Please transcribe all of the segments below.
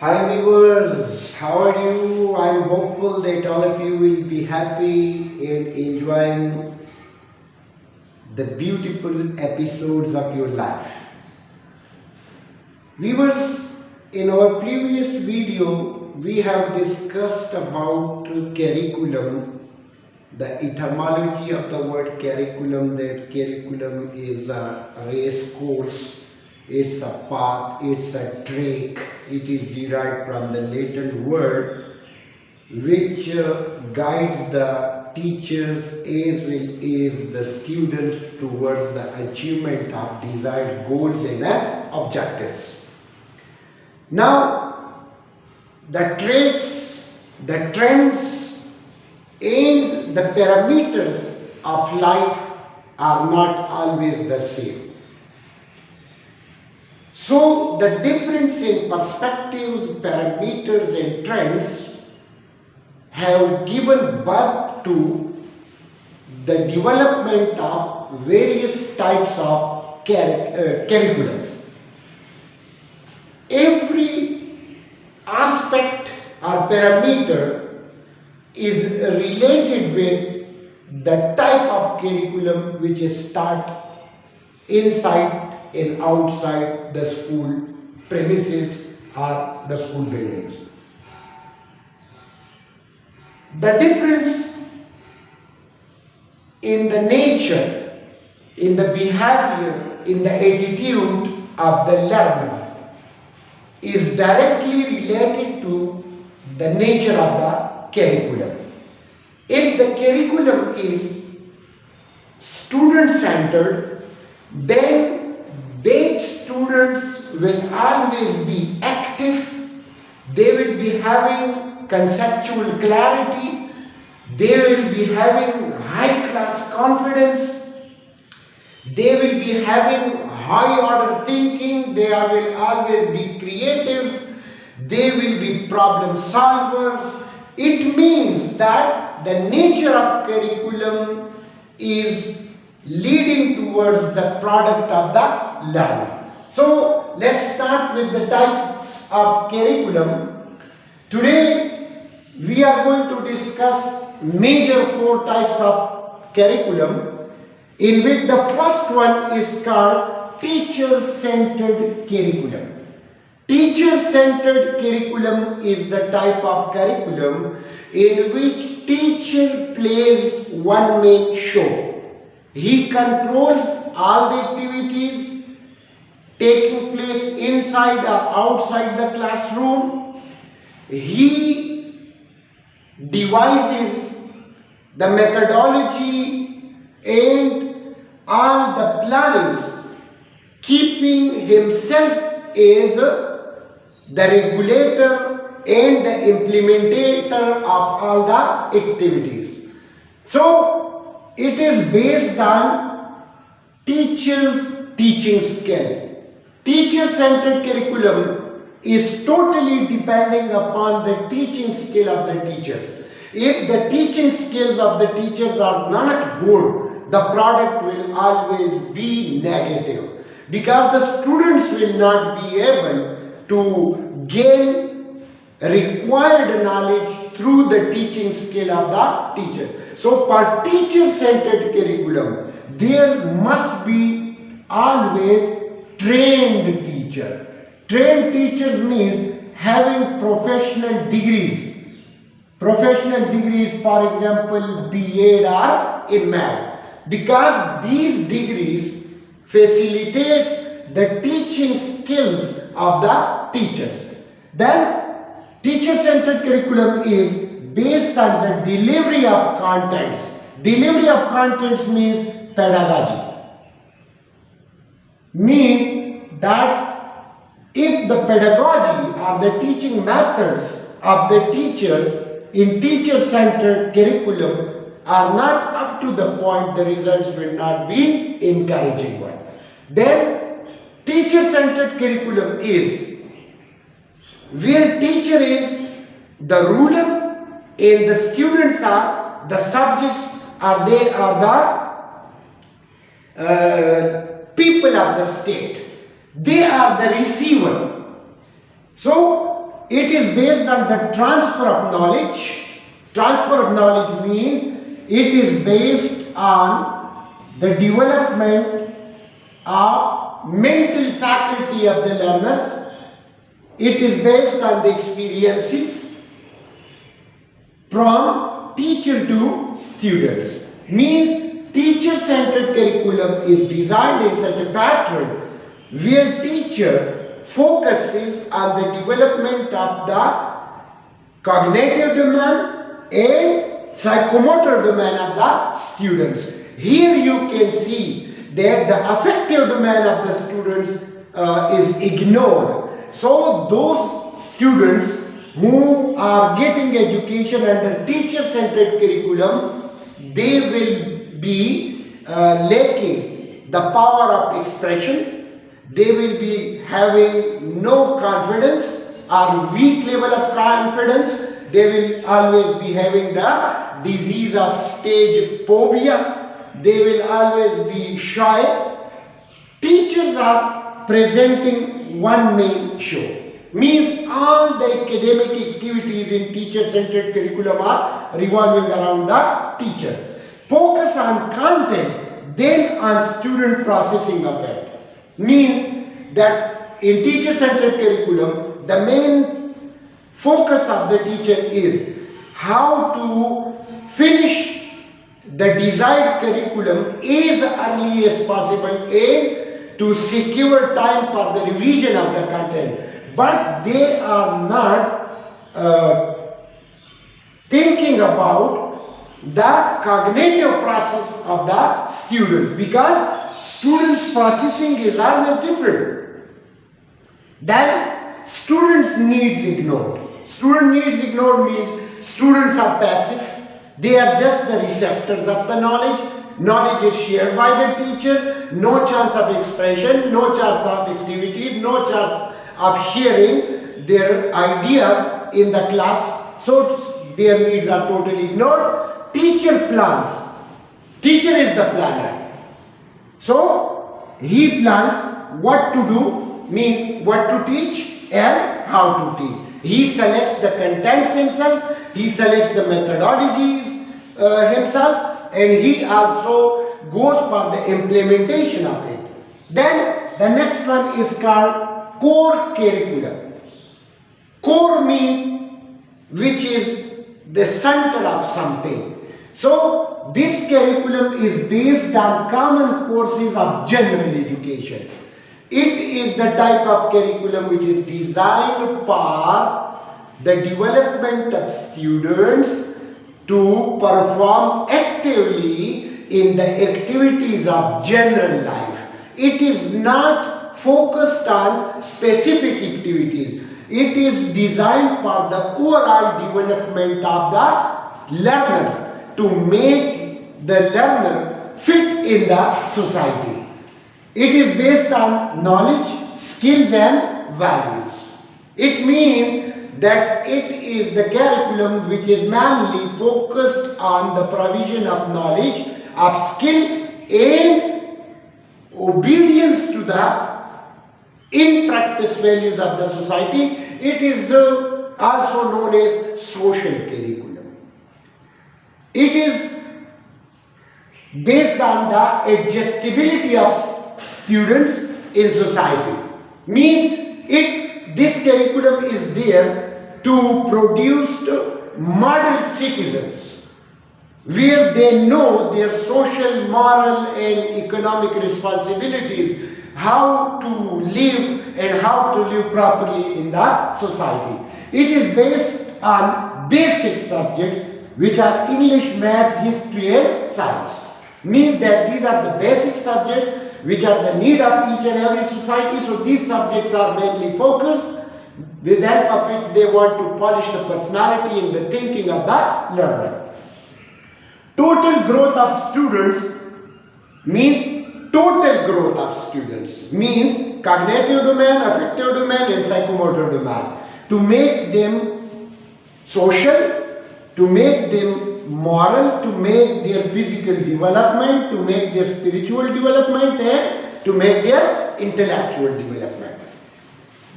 Hi viewers, how are you? I'm hopeful that all of you will be happy and enjoying the beautiful episodes of your life. Viewers, in our previous video, we have discussed about curriculum, the etymology of the word curriculum, that curriculum is a race course, it's a path, it's a track, it is derived from the Latin word which guides the teachers as well as the students towards the achievement of desired goals and objectives. Now, the traits, the trends and the parameters of life are not always the same. So, the difference in perspectives, parameters and trends have given birth to the development of various types of curriculums. Every aspect or parameter is related with the type of curriculum which is taught inside and outside the school premises or the school buildings. The difference in the nature, in the behavior, in the attitude of the learner is directly related to the nature of the curriculum. If the curriculum is student-centered, then that students will always be active, they will be having conceptual clarity, they will be having high class confidence, they will be having high order thinking, they will always be creative, they will be problem solvers. It means that the nature of curriculum is leading towards the product of the learner. So let's start with the types of curriculum. Today we are going to discuss major 4 types of curriculum, in which the first one is called teacher-centered curriculum. Teacher-centered curriculum is the type of curriculum in which teacher plays one main show. He controls all the activities taking place inside or outside the classroom. He devises the methodology and all the plannings, keeping himself as the regulator and the implementator of all the activities. So, it is based on teacher's teaching skill. Teacher-centered curriculum is totally depending upon the teaching skill of the teachers. If the teaching skills of the teachers are not good, the product will always be negative, because the students will not be able to gain required knowledge through the teaching skill of the teacher. So for teacher-centered curriculum, there must be always trained teacher. Trained teachers means having professional degrees. Professional degrees, for example, B.Ed or M.Ed. Because these degrees facilitates the teaching skills of the teachers. Then teacher-centered curriculum is based on the delivery of contents. Delivery of contents means pedagogy. Mean that if the pedagogy or the teaching methods of the teachers in teacher-centered curriculum are not up to the point, the results will not be encouraging one. Then teacher-centered curriculum is where teacher is the ruler and the students are the subjects, or they are the people of the state. They are the receiver. So it is based on the transfer of knowledge. Transfer of knowledge means it is based on the development of mental faculty of the learners. It is based on the experiences from teacher to students. Means teacher-centered curriculum is designed in such a pattern where teacher focuses on the development of the cognitive domain and psychomotor domain of the students. Here you can see that the affective domain of the students is ignored. So those students who are getting education under teacher-centered curriculum, they will be lacking the power of expression. They will be having no confidence or weak level of confidence. They will always be having the disease of stage phobia. They will always be shy. Teachers are presenting one main show. Means all the academic activities in teacher-centered curriculum are revolving around the teacher. Focus on content, then on student processing of it. Means that in teacher-centered curriculum, the main focus of the teacher is how to finish the desired curriculum as early as possible and to secure time for the revision of the content. But they are not thinking about the cognitive process of the students, because students' processing is always different. Then students' needs ignored. Student needs ignored means students are passive. They are just the receptors of the knowledge. Knowledge is shared by the teacher. No chance of expression, no chance of activity, no chance of sharing their ideas in the class. So their needs are totally ignored. Teacher plans. Teacher is the planner. So he plans what to do, means what to teach and how to teach. He selects the contents himself, he selects the methodologies himself, and he also goes for the implementation of it. Then the next one is called core curriculum. Core means which is the center of something. So this curriculum is based on common courses of general education. It is the type of curriculum which is designed for the development of students to perform actively in the activities of general life. It is not focused on specific activities. It is designed for the overall development of the learners, to make the learner fit in the society. It is based on knowledge, skills and values. It means that it is the curriculum which is mainly focused on the provision of knowledge, of skill and obedience to the in-practice values of the society. It is also known as social curriculum. It is based on the adjustability of students in society. Means this curriculum is there to produce model citizens, where they know their social, moral and economic responsibilities, how to live and how to live properly in the society. It is based on basic subjects which are English, Math, History and Science. Means that these are the basic subjects which are the need of each and every society. So these subjects are mainly focused, with the help of which they want to polish the personality and the thinking of the learner. Total growth of students means cognitive domain, affective domain and psychomotor domain. To make them social, to make them moral, to make their physical development, to make their spiritual development and to make their intellectual development.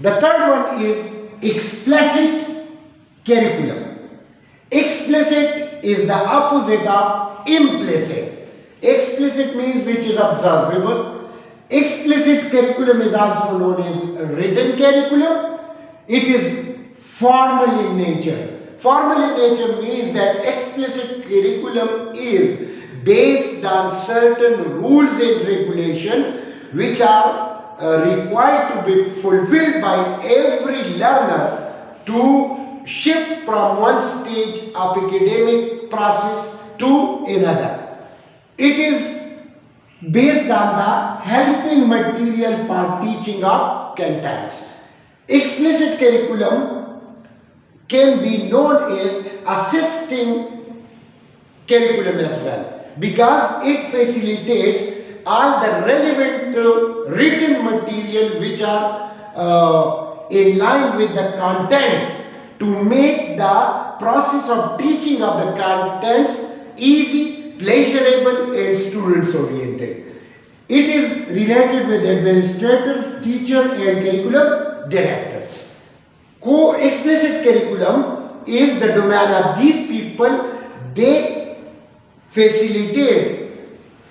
The third one is explicit curriculum. Explicit is the opposite of implicit. Explicit means which is observable. Explicit curriculum is also known as written curriculum. It is formal in nature. Formal in nature means that explicit curriculum is based on certain rules and regulation which are required to be fulfilled by every learner to shift from one stage of academic process to another. It is based on the helping material for teaching of contents. Explicit curriculum can be known as assisting curriculum as well, because it facilitates all the relevant written material which are in line with the contents to make the process of teaching of the contents easy, pleasurable and students oriented. It is related with administrators, teacher and curriculum directors. Co-explicit curriculum is the domain of these people. They facilitate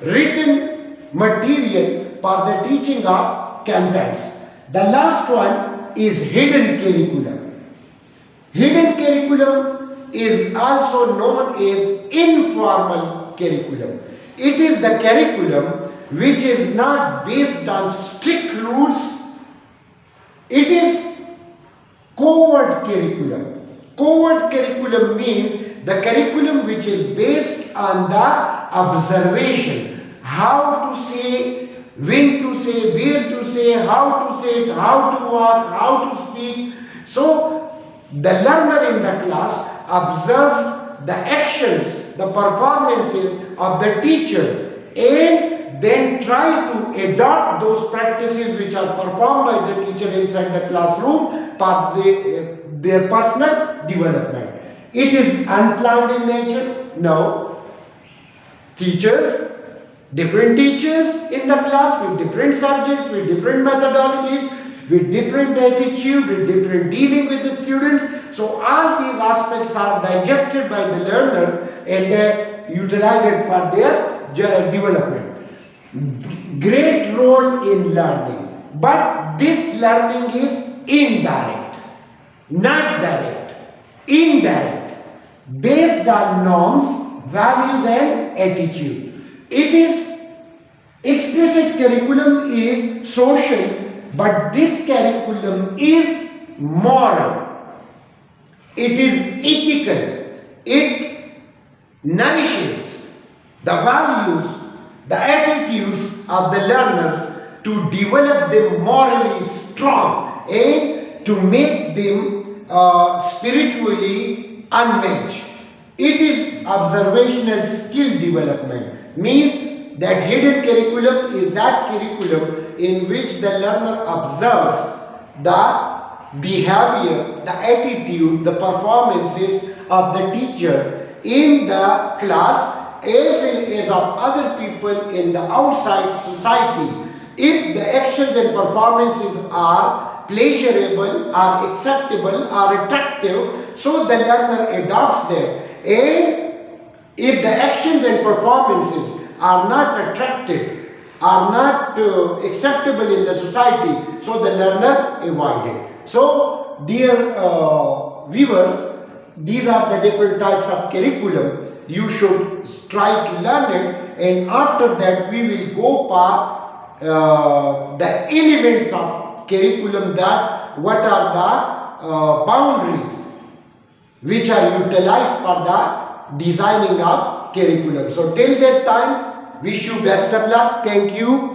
written material for the teaching of contents. The last one is hidden curriculum. Hidden curriculum is also known as informal curriculum. It is the curriculum which is not based on strict rules. It is covert curriculum. Covert curriculum means the curriculum which is based on the observation. How to say, when to say, where to say, how to say it, how to walk, how to speak. So the learner in the class observes the actions, the performances of the teachers and then try to adopt those practices which are performed by the teacher inside the classroom for their personal development. It is unplanned in nature. No. Teachers, different teachers in the class with different subjects, with different methodologies, with different attitude, with different dealing with the students. So all these aspects are digested by the learners and they utilized for their development. Great role in learning, but this learning is indirect, not direct, indirect, based on norms, values and attitude. It is explicit curriculum is social, but this curriculum is moral. It is ethical. It nourishes the values, the attitudes of the learners to develop them morally strong and to make them spiritually unmatched. It is observational skill development, means that hidden curriculum is that curriculum in which the learner observes the behavior, the attitude, the performances of the teacher in the class as well as of other people in the outside society. If the actions and performances are pleasurable, are acceptable, are attractive, so the learner adopts them. And if the actions and performances are not attractive, are not acceptable in the society, so the learner avoids it. So, dear viewers, these are the different types of curriculum. You should try to learn it, and after that we will go for the elements of curriculum, that what are the boundaries which are utilized for the designing of curriculum. So till that time, wish you best of luck. Thank you.